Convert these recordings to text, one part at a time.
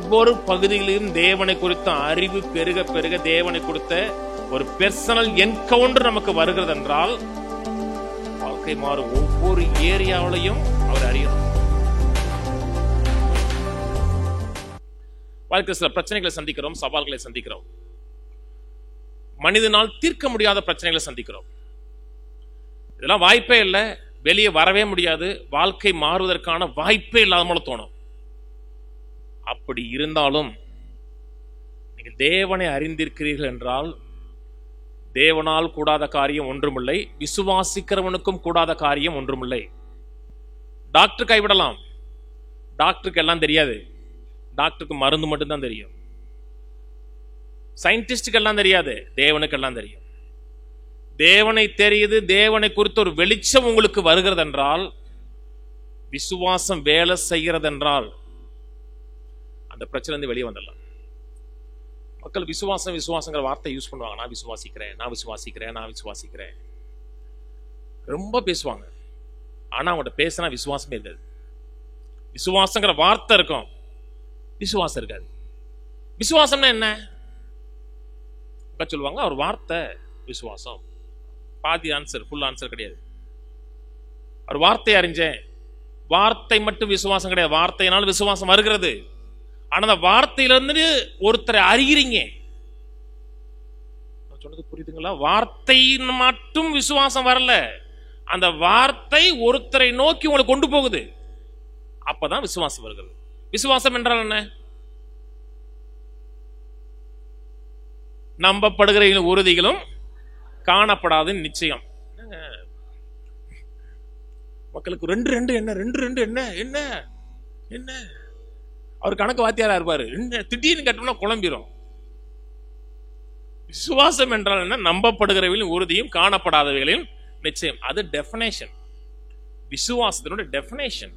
ஒவ்வொரு பகுதியிலும் தேவனை குறித்த அறிவு பெருக பெருக தேவனை குறித்த ஒரு பெர்சனல் என்கவுண்டர் நமக்கு வருகிறது என்றால் வாழ்க்கை மாறும். ஒவ்வொரு ஏரியாவிலையும் அவர் அறியணும். வாழ்க்கை சில பிரச்சனைகளை சந்திக்கிறோம், சவால்களை சந்திக்கிறோம், மனிதனால் தீர்க்க முடியாத பிரச்சனைகளை சந்திக்கிறோம். இதெல்லாம் வாய்ப்பே இல்லை, வெளியே வரவே முடியாது, வாழ்க்கை மாறுவதற்கான வாய்ப்பே இல்லாத போல தோணும். அப்படி இருந்தாலும் நீங்கள் தேவனை அறிந்திருக்கிறீர்கள் என்றால் தேவனால் கூடாத காரியம் ஒன்றுமில்லை, விசுவாசிக்கிறவனுக்கும் கூடாத காரியம் ஒன்றுமில்லை. டாக்டர் கைவிடலாம், டாக்டருக்கு எல்லாம் தெரியாது, டாக்டருக்கு மருந்து மட்டும்தான் தெரியும். சயின்டிஸ்டுக்கு எல்லாம் தெரியாது, தேவனுக்கு எல்லாம் தெரியும். தேவனை தெரியுது, தேவனை குறித்து ஒரு வெளிச்சம் உங்களுக்கு வருகிறது என்றால், விசுவாசம் வேலை செய்கிறது என்றால் அந்த பிரச்சனை இருந்து வெளியே வந்துடலாம். மக்கள் விசுவாசம் விசுவாசங்கிற வார்த்தை யூஸ் பண்ணுவாங்க. நான் விசுவாசிக்கிறேன், நான் விசுவாசிக்கிறேன், நான் விசுவாசிக்கிறேன், ரொம்ப பேசுவாங்க. ஆனா அவங்கள்ட்ட பேசினா விசுவாசமே இருக்காது. விசுவாசங்கிற வார்த்தை இருக்கும், விசுவாசம் இருக்காது. விசுவாசம்னா என்ன சொல்லுவாங்க, ஒரு வார்த்தை விசுவாசம், பாதி ஆன்சர், ஃபுல் ஆன்சர் கிடையாது. ஒரு வார்த்தை அறிஞ்சேன், வார்த்தை மட்டும் விசுவாசம் கிடையாது. வார்த்தையினால் விசுவாசம் வருகிறது. ஆனா அந்த வார்த்தையிலிருந்து ஒருத்தரை அறிகிறீங்க. சொன்னது புரியுதுங்களா? வார்த்தை மட்டும் விசுவாசம் வரல, அந்த வார்த்தை ஒருத்தரை நோக்கி உங்களை கொண்டு போகுது, அப்பதான் விசுவாசம் வருகிறது. விசுவாசம் என்றால் என்ன? நம்பப்படுகிற உறுதிகளும் காணப்படாத நிச்சயம். மக்களுக்கு ரெண்டு ரெண்டு என்ன, ரெண்டு ரெண்டு என்ன என்ன என்ன, அவர் கணக்கு வாத்தியாரா இருப்பாரு, திடீர்னு கேட்டோம்னா குழம்பிடும். விசுவாசம் என்றால் என்ன? நம்பப்படுகிறவர்களின் உறுதியும் காணப்படாதவைகளின் நிச்சயம். அது டெஃபினேஷன், விசுவாசத்தினுடைய டெஃபினேஷன்.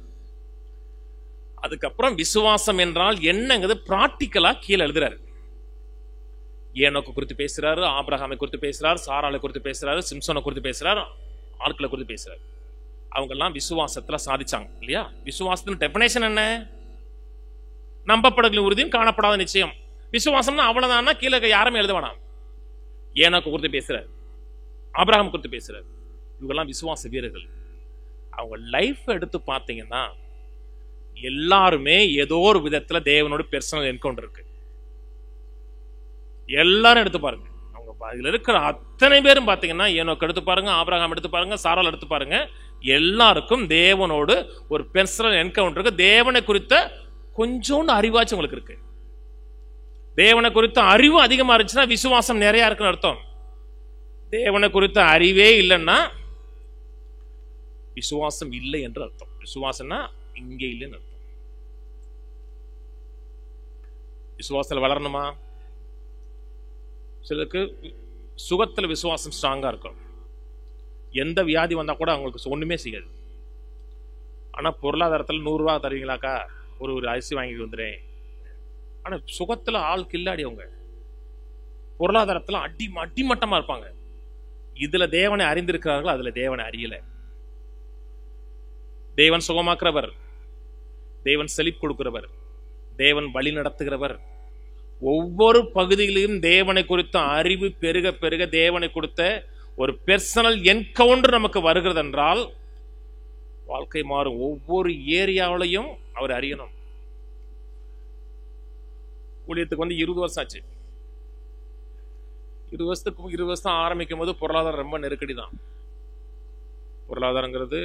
அதுக்கப்புறம் விசுவாசம் என்றால் என்னங்கிறது பிராக்டிக்கலா கீழே எழுதுறாரு. ஏனோக்கு குறித்து பேசுறாரு, ஆபிரகாமை குறித்து பேசுறாரு, சாராளை குறித்து பேசுறாரு, சிம்சோனை குறித்து பேசுறாரு, ஆட்களை குறித்து பேசுறாரு. அவங்க எல்லாம் விசுவாசத்துல சாதிச்சாங்க இல்லையா? விசுவாசத்தின் டெஃபினேஷன் என்ன? நம்பப்படுகிற உறுதியும் காணப்படாத நிச்சயம். விசுவாசம்னா அவ்வளவுதான், கீழே யாருமே எழுத வேணாம். ஏனோக்கு குறித்து பேசுறாரு, ஆபிரகாம் குறித்து பேசுறாரு, இவங்கெல்லாம் விசுவாச வீரர்கள். அவங்க லைஃப் எடுத்து பார்த்தீங்கன்னா எல்லாருமே ஏதோ ஒரு விதத்துல தேவனோட பெர்சனல் என்கவுண்டர் இருக்கு. எல்லாரும் எடுத்து பாருங்க, அவங்க இதுல இருக்கிற அத்தனை பேரும் பாத்தீங்கன்னா, ஏனோக்கு எடுத்து பாருங்க, ஆபிரகாம் எடுத்து பாருங்க, சாராள் எடுத்து பாருங்க, எல்லாருக்கும் தேவனோடு ஒரு பெர்சனல் என்கவுண்டர் இருக்கு. தேவனை குறித்த கொஞ்சோண்டு அறிவாச்சும் உங்களுக்கு இருக்கு. தேவனை குறித்த அறிவு அதிகமா இருந்துச்சுன்னா விசுவாசம் நிறைய இருக்குன்னு அர்த்தம். தேவனை குறித்த அறிவே இல்லைன்னா விசுவாசம் இல்லை என்று அர்த்தம். விசுவாசம்னா இங்கே இல்லைன்னு அர்த்தம். விசுவாசத்துல வளரணுமா? சிலருக்கு சுகத்துல விசுவாசம் ஸ்ட்ராங்கா இருக்கும், எந்த வியாதி வந்தா கூட அவங்களுக்கு ஒண்ணுமே செய்யாது. ஆனா பொருளாதாரத்துல 100 ரூபா தருவீங்களாக்கா, ஒரு அரிசி வாங்கிட்டு வந்துடுறேன். ஆனா சுகத்துல ஆள் கில்லாடி, அவங்க பொருளாதாரத்துல அடிமட்டமா இருப்பாங்க. இதுல தேவனை அறிந்திருக்கிறார்கள், அதுல தேவனை அறியல. தேவன் சுகமாக்குறவர், தேவன் செழிப்பு கொடுக்கிறவர், தேவன் வழி நடத்துகிறவர். ஒவ்வொரு பகுதியிலும் தேவனை குறித்த அறிவு பெருக பெருக தேவனை கொடுத்த ஒரு பெர்சனல் என்கவுண்டர் நமக்கு வருகிறது என்றால் வாழ்க்கை மாறும். ஒவ்வொரு ஏரியாவிலையும் அவர் அறியணும். ஊழியத்துக்கு 20 வருஷம் ஆச்சு. 20 வருஷம் ஆரம்பிக்கும் போது பொருளாதாரம் ரொம்ப நெருக்கடி தான். பொருளாதாரங்கிறது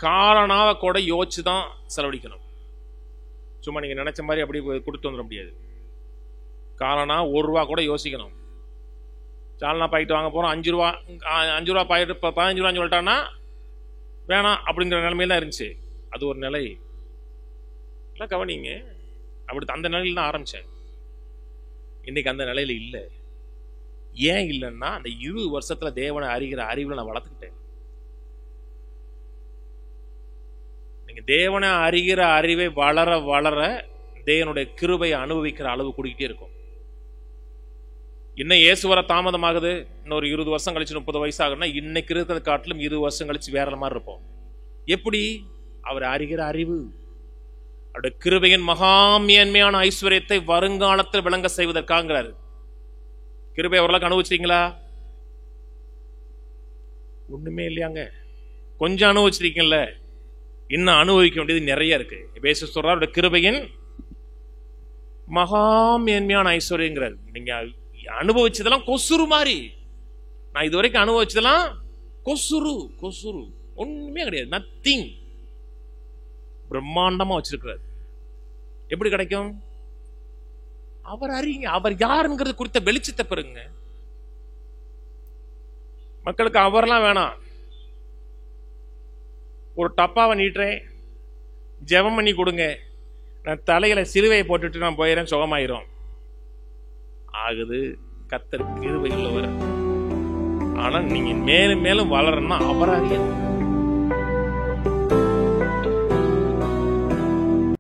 காலனாக கூட யோசிச்சு தான் செலவழிக்கணும். சும்மா நீங்க நினைச்ச மாதிரி அப்படி கொடுத்து வந்துட முடியாது. காலனா 1 ரூபா கூட யோசிக்கணும். சால்னா பாக்கெட் வாங்க போறோம், 5 ரூபா பாக்கெட் 15 ரூபான்னு சொல்லிட்டான்னா வேணாம் அப்படிங்கிற நிலைமையில இருந்துச்சு. அது ஒரு நிலை. எல்லாம் கவனிங்க, அப்படி அந்த நிலையில தான் ஆரம்பிச்சேன். இன்னைக்கு அந்த நிலையில இல்லை. ஏன் இல்லைன்னா அந்த 20 வருஷத்துல தேவனை அறிகிற அறிவுல நான் வளர்த்துக்கிட்டேன். நீங்க தேவனை அறிகிற அறிவை வளர வளர தேவனுடைய கிருபையை அனுபவிக்கிற அளவு கூடிக்கிட்டே இருக்கும். இன்னும் இயேசு வர தாமதமாகுது, இன்னொரு 20 வருஷம் கழிச்சு 30 வயசு ஆகுதுன்னா இன்னைக்கு இருக்கிறத காட்டிலும் 20 வருஷம் கழிச்சு வேற மாதிரி இருப்போம். எப்படி? அவர் அறிகிற அறிவு, அவருடைய கிருபையின் மகா மேன்மையான ஐஸ்வர்யத்தை வருங்காலத்தில் விளங்க செய்வதற்காங்கிறாரு. கிருபை ஓரளவுக்கு அனுபவிச்சிட்டீங்களா? ஒண்ணுமே இல்லையாங்க. கொஞ்சம் அனுபவிச்சிருக்கீங்கல்ல, இன்னும் அனுபவிக்க வேண்டியது நிறைய இருக்கு. எபேசியர் சொல்றார் அவருடைய கிருபையின் மகா மேன்மையான ஐஸ்வர்யங்கிறார். நீங்க அனுபவிச்சதெல்லாம் கொசுறு மாதிரி. நான் இதுவரைக்கும் அனுபவிச்சதெல்லாம் கொசுறு கொசுறு, ஒண்ணுமே கிடையாது, நத்திங். பிரம்மாண்டமா வச்சிருக்கிறார். எப்படி கிடைக்கும்? அவர் அறியுங்க, அவர் யாருங்கிறது குறித்த வெளிச்சத்தை பெறுங்க. மக்களுக்கு அவர்லாம் வேணாம். ஒரு டப்பாவை நீட்டுறேன், ஜெபம் பண்ணி கொடுங்க, நான் தலையில சிலுவையை போட்டுட்டு நான் போயிறேன், சுகமாயிரும் ஆகுது. கர்த்தர் கிருபை உள்ளவர். ஆனா நீங்க மேலும் மேலும் வளரணும்னா அவர் அறியணும்.